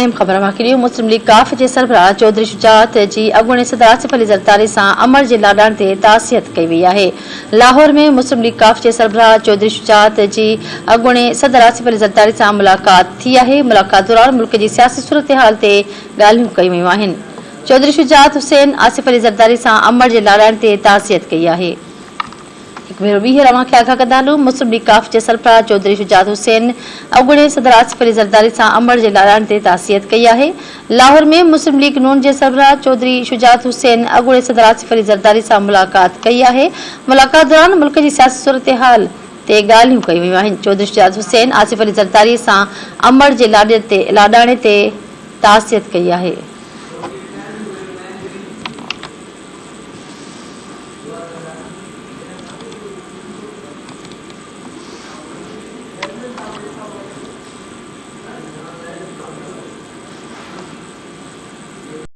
अहम ख़बर माखिड़ियूं मुस्लिम लीग काफ़ के सरबराह चौधरी शुजात जी अॻूणे सदर आसिफ अली ज़रदारी से अमर के लाडाण से तासियत कई वई है। लाहौर में मुस्लिम लीग काफ़ के सरबराह चौधरी शुजात जी अॻूणे सदर आसिफ अली ज़रदारी से मुलाकात थी है। मुलाकात दौरान मुल्क की सियासी सूरत हाल से ॻाल्हियूं कई वयूं आहिनि। चौधरी शुजात हुसैन आसिफ अली ज़रदारी से अमर के लाडाण से तासियत कई है। मुस्लिम लीग काफ़ के सरबराह चौधरी शुजात हुसैन अॻूणे सदर आसिफ अली ज़रदारी से अमर के लाडाण से तासियत कई है। लाहौर में मुस्लिम लीग नून के सरबराह चौधरी शुजात हुसैन अॻूणे सदर आसिफ अली ज़रदारी से मुलाकात कई है। मुलाकात दौरान मुल्क की सियासी सूरत हाल से ॻाल्हियूं कई वयूं आहिनि। चौधरी शुजात हुसैन आसिफ अली ज़रदारी से अमर के लाडाणे से तासियत कई है।